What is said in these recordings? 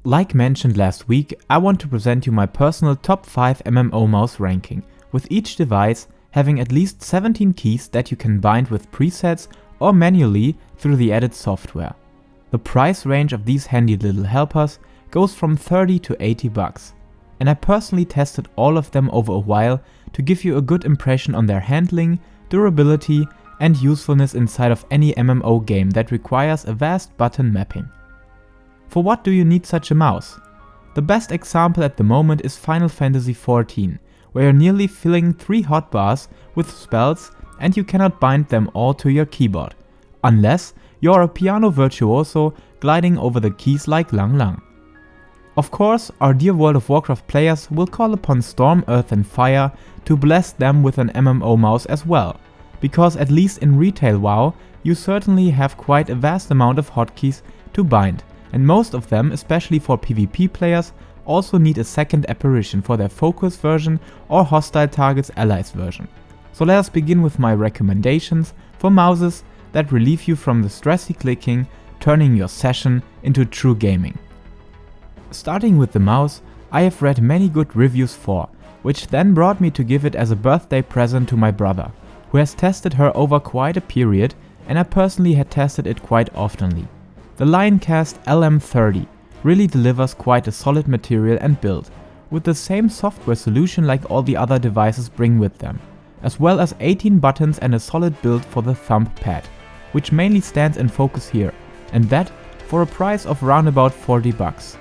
Like mentioned last week, I want to present you my personal top 5 MMO-Mouse ranking, with each device having at least 17 keys that you can bind with presets or manually through the added software. The price range of these handy little helpers goes from 30 to 80 bucks, and I personally tested all of them over a while to give you a good impression on their handling, durability and usefulness inside of any MMO game that requires a vast button mapping. For what do you need such a mouse? The best example at the moment is Final Fantasy XIV, where you're nearly filling 3 hotbars with spells and you cannot bind them all to your keyboard, unless you're a piano virtuoso gliding over the keys like Lang Lang. Of course, our dear World of Warcraft players will call upon Storm, Earth and Fire to bless them with an MMO mouse as well, because at least in retail WoW, you certainly have quite a vast amount of hotkeys to bind, and most of them, especially for PvP players, also need a second apparition for their focus version or hostile targets allies version. So let us begin with my recommendations for mouses that relieve you from the stressy clicking, turning your session into true gaming. Starting with the mouse, I have read many good reviews for, which then brought me to give it as a birthday present to my brother, who has tested her over quite a period, and I personally had tested it quite oftenly. The Lioncast LM30 really delivers quite a solid material and build, with the same software solution like all the other devices bring with them, as well as 18 buttons and a solid build for the thumb pad, which mainly stands in focus here, and that for a price of round about 40 bucks.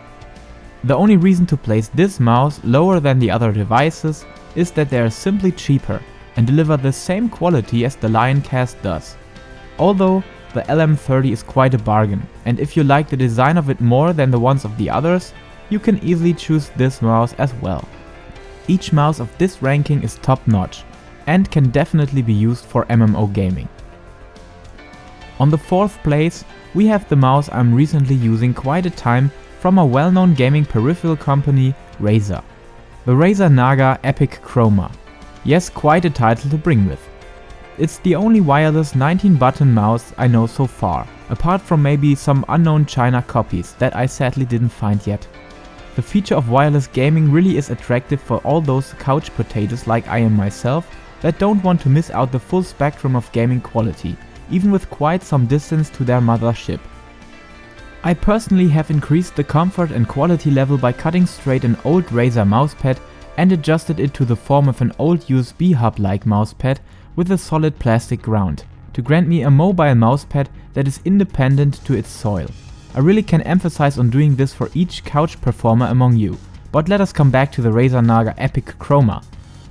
The only reason to place this mouse lower than the other devices is that they are simply cheaper and deliver the same quality as the Lioncast does. Although the LM30 is quite a bargain, and if you like the design of it more than the ones of the others, you can easily choose this mouse as well. Each mouse of this ranking is top notch and can definitely be used for MMO gaming. On the 4th place, we have the mouse I'm recently using quite a time from a well-known gaming peripheral company, Razer. The Razer Naga Epic Chroma. Yes, quite a title to bring with. It's the only wireless 19-button mouse I know so far, apart from maybe some unknown China copies that I sadly didn't find yet. The feature of wireless gaming really is attractive for all those couch potatoes like I am myself that don't want to miss out the full spectrum of gaming quality, even with quite some distance to their mothership. I personally have increased the comfort and quality level by cutting straight an old Razer mousepad and adjusted it to the form of an old USB hub-like mousepad with a solid plastic ground, to grant me a mobile mousepad that is independent to its soil. I really can emphasize on doing this for each couch performer among you, but let us come back to the Razer Naga Epic Chroma.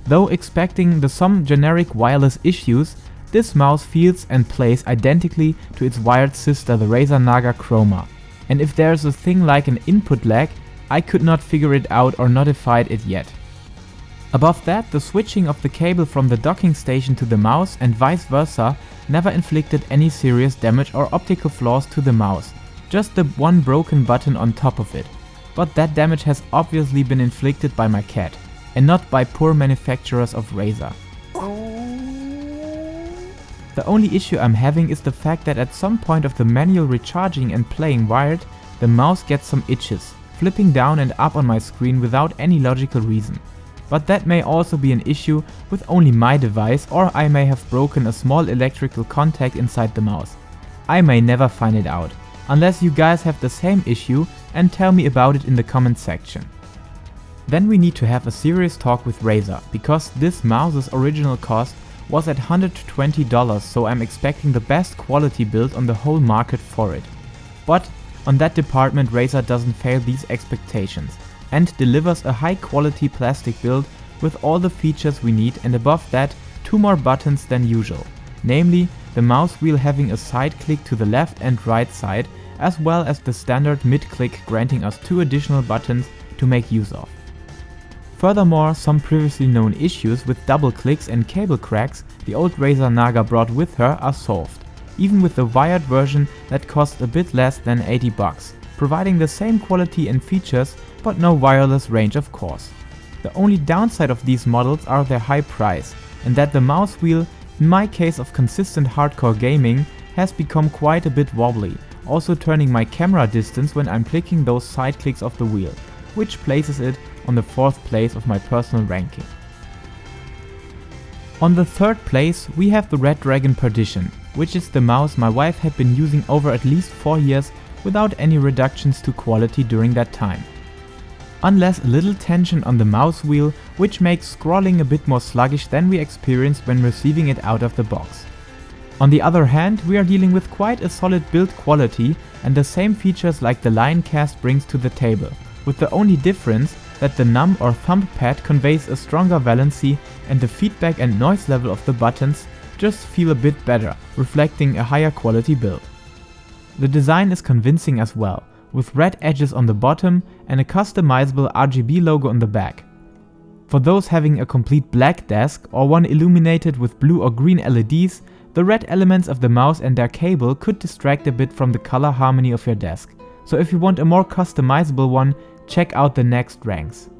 Though expecting some generic wireless issues, this mouse feels and plays identically to its wired sister, the Razer Naga Chroma. And if there's a thing like an input lag, I could not figure it out or notified it yet. Above that, the switching of the cable from the docking station to the mouse and vice versa never inflicted any serious damage or optical flaws to the mouse, just the one broken button on top of it. But that damage has obviously been inflicted by my cat, and not by poor manufacturers of Razer. The only issue I'm having is the fact that at some point of the manual recharging and playing wired, the mouse gets some itches, flipping down and up on my screen without any logical reason. But that may also be an issue with only my device, or I may have broken a small electrical contact inside the mouse. I may never find it out, unless you guys have the same issue and tell me about it in the comment section. Then we need to have a serious talk with Razer, because this mouse's original cost was at $120, so I'm expecting the best quality build on the whole market for it. But on that department, Razer doesn't fail these expectations and delivers a high quality plastic build with all the features we need, and above that 2 more buttons than usual, namely the mouse wheel having a side click to the left and right side, as well as the standard mid click granting us 2 additional buttons to make use of. Furthermore, some previously known issues with double clicks and cable cracks the old Razer Naga brought with her are solved, even with the wired version that costs a bit less than 80 bucks, providing the same quality and features but no wireless range of course. The only downside of these models are their high price, and that the mouse wheel, in my case of consistent hardcore gaming, has become quite a bit wobbly, also turning my camera distance when I'm clicking those side clicks of the wheel, which places it on the 4th place of my personal ranking. On the 3rd place we have the Redragon Perdition, which is the mouse my wife had been using over at least 4 years without any reductions to quality during that time. Unless a little tension on the mouse wheel, which makes scrolling a bit more sluggish than we experienced when receiving it out of the box. On the other hand, we are dealing with quite a solid build quality and the same features like the Lioncast brings to the table, with the only difference that the num or thumb pad conveys a stronger valency and the feedback and noise level of the buttons just feel a bit better, reflecting a higher quality build. The design is convincing as well, with red edges on the bottom and a customizable RGB logo on the back. For those having a complete black desk or one illuminated with blue or green LEDs, the red elements of the mouse and their cable could distract a bit from the color harmony of your desk, so if you want a more customizable one, check out the next ranks.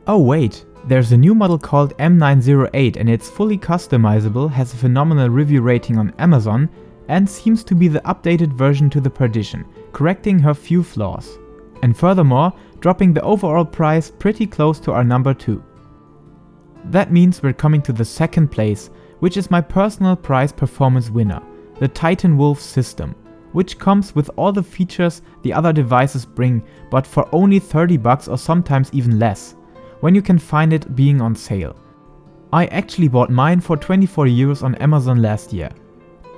Oh wait, there's a new model called M908 and it's fully customizable, has a phenomenal review rating on Amazon, and seems to be the updated version to the Perdition, correcting her few flaws. And furthermore, dropping the overall price pretty close to our number 2. That means we're coming to the 2nd place, which is my personal prize performance winner, the Titanwolf system, which comes with all the features the other devices bring, but for only $30 or sometimes even less, when you can find it being on sale. I actually bought mine for 24 euros on Amazon last year.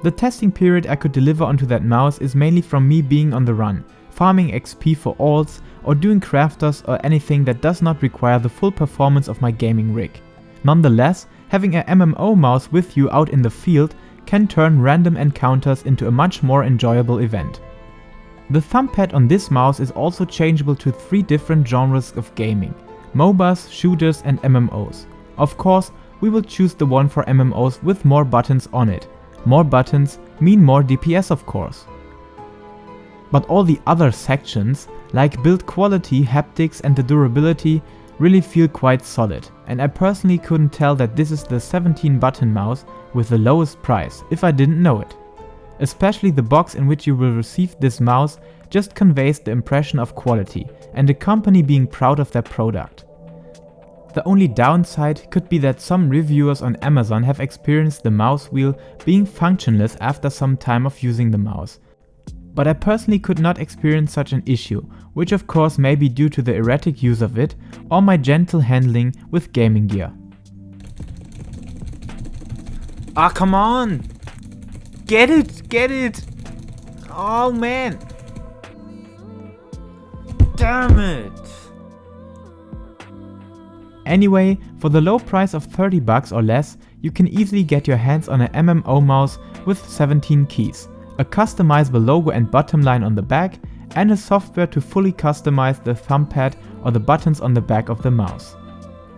The testing period I could deliver onto that mouse is mainly from me being on the run, farming XP for alts or doing crafters or anything that does not require the full performance of my gaming rig. Nonetheless, having a MMO-Mouse with you out in the field can turn random encounters into a much more enjoyable event. The thumb pad on this mouse is also changeable to 3 different genres of gaming: MOBAs, shooters and MMOs. Of course, we will choose the one for MMOs with more buttons on it. More buttons mean more DPS of course. But all the other sections, like build quality, haptics and the durability, really feel quite solid, and I personally couldn't tell that this is the 17 button mouse with the lowest price if I didn't know it. Especially the box in which you will receive this mouse just conveys the impression of quality and a company being proud of their product. The only downside could be that some reviewers on Amazon have experienced the mouse wheel being functionless after some time of using the mouse. But I personally could not experience such an issue, which of course may be due to the erratic use of it or my gentle handling with gaming gear. Ah, come on! Get it! Get it! Oh man! Damn it! Anyway, for the low price of $30 or less, you can easily get your hands on an MMO mouse with 17 keys, a customizable logo and bottom line on the back, and a software to fully customize the thumb pad or the buttons on the back of the mouse.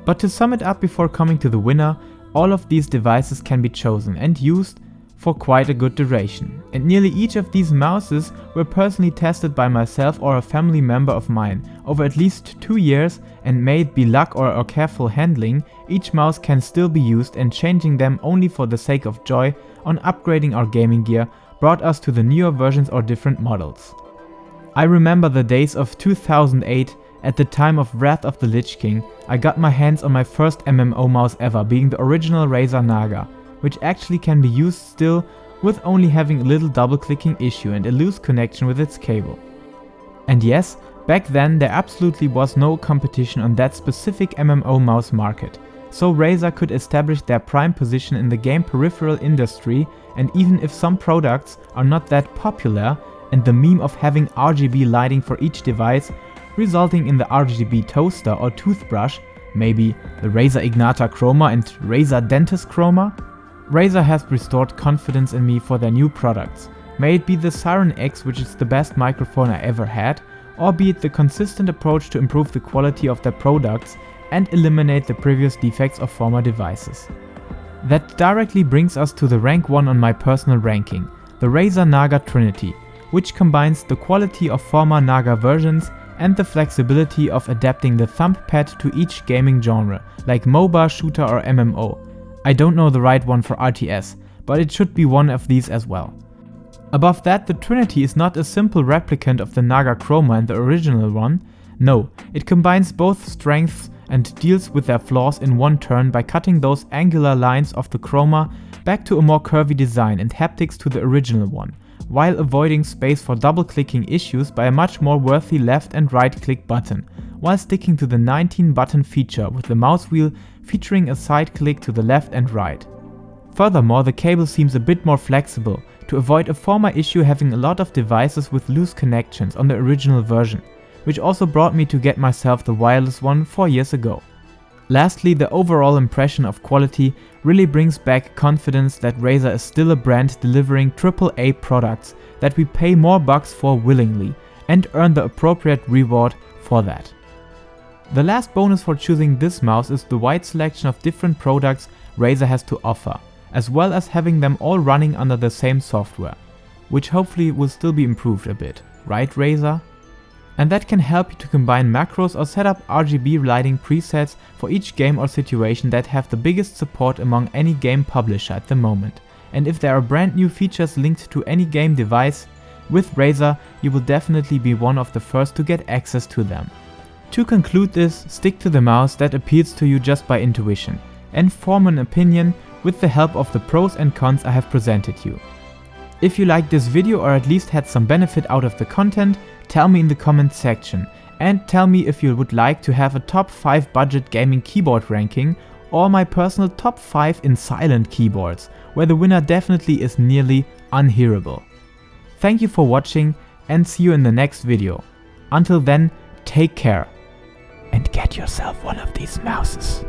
But to sum it up before coming to the winner, all of these devices can be chosen and used for quite a good duration, and nearly each of these mouses were personally tested by myself or a family member of mine over at least 2 years, and may it be luck or careful handling, each mouse can still be used, and changing them only for the sake of joy on upgrading our gaming gear brought us to the newer versions or different models. I remember the days of 2008, at the time of Wrath of the Lich King. I got my hands on my first MMO mouse ever, being the original Razer Naga, which actually can be used still with only having a little double clicking issue and a loose connection with its cable. And yes, back then there absolutely was no competition on that specific MMO mouse market, so Razer could establish their prime position in the game peripheral industry, and even if some products are not that popular, and the meme of having RGB lighting for each device, resulting in the RGB toaster or toothbrush, maybe the Razer Ignata Chroma and Razer Dentist Chroma, Razer has restored confidence in me for their new products, may it be the Siren X, which is the best microphone I ever had, or be it the consistent approach to improve the quality of their products and eliminate the previous defects of former devices. That directly brings us to the rank 1 on my personal ranking, the Razer Naga Trinity, which combines the quality of former Naga versions and the flexibility of adapting the thumb pad to each gaming genre, like MOBA, shooter or MMO. I don't know the right one for RTS, but it should be one of these as well. Above that, the Trinity is not a simple replicant of the Naga Chroma and the original one. No, it combines both strengths and deals with their flaws in one turn by cutting those angular lines of the Chroma back to a more curvy design and haptics to the original one, while avoiding space for double-clicking issues by a much more worthy left and right click button, while sticking to the 19-button feature with the mouse wheel featuring a side click to the left and right. Furthermore, the cable seems a bit more flexible, to avoid a former issue having a lot of devices with loose connections on the original version, which also brought me to get myself the wireless one 4 years ago. Lastly, the overall impression of quality really brings back confidence that Razer is still a brand delivering AAA products that we pay more bucks for willingly and earn the appropriate reward for that. The last bonus for choosing this mouse is the wide selection of different products Razer has to offer, as well as having them all running under the same software, which hopefully will still be improved a bit, right Razer? And that can help you to combine macros or set up RGB lighting presets for each game or situation that have the biggest support among any game publisher at the moment. And if there are brand new features linked to any game device, with Razer you will definitely be one of the first to get access to them. To conclude this, stick to the mouse that appeals to you just by intuition, and form an opinion with the help of the pros and cons I have presented you. If you liked this video or at least had some benefit out of the content, tell me in the comments section, and tell me if you would like to have a top 5 budget gaming keyboard ranking or my personal top 5 in silent keyboards, where the winner definitely is nearly unhearable. Thank you for watching and see you in the next video. Until then, take care and get yourself one of these mouses.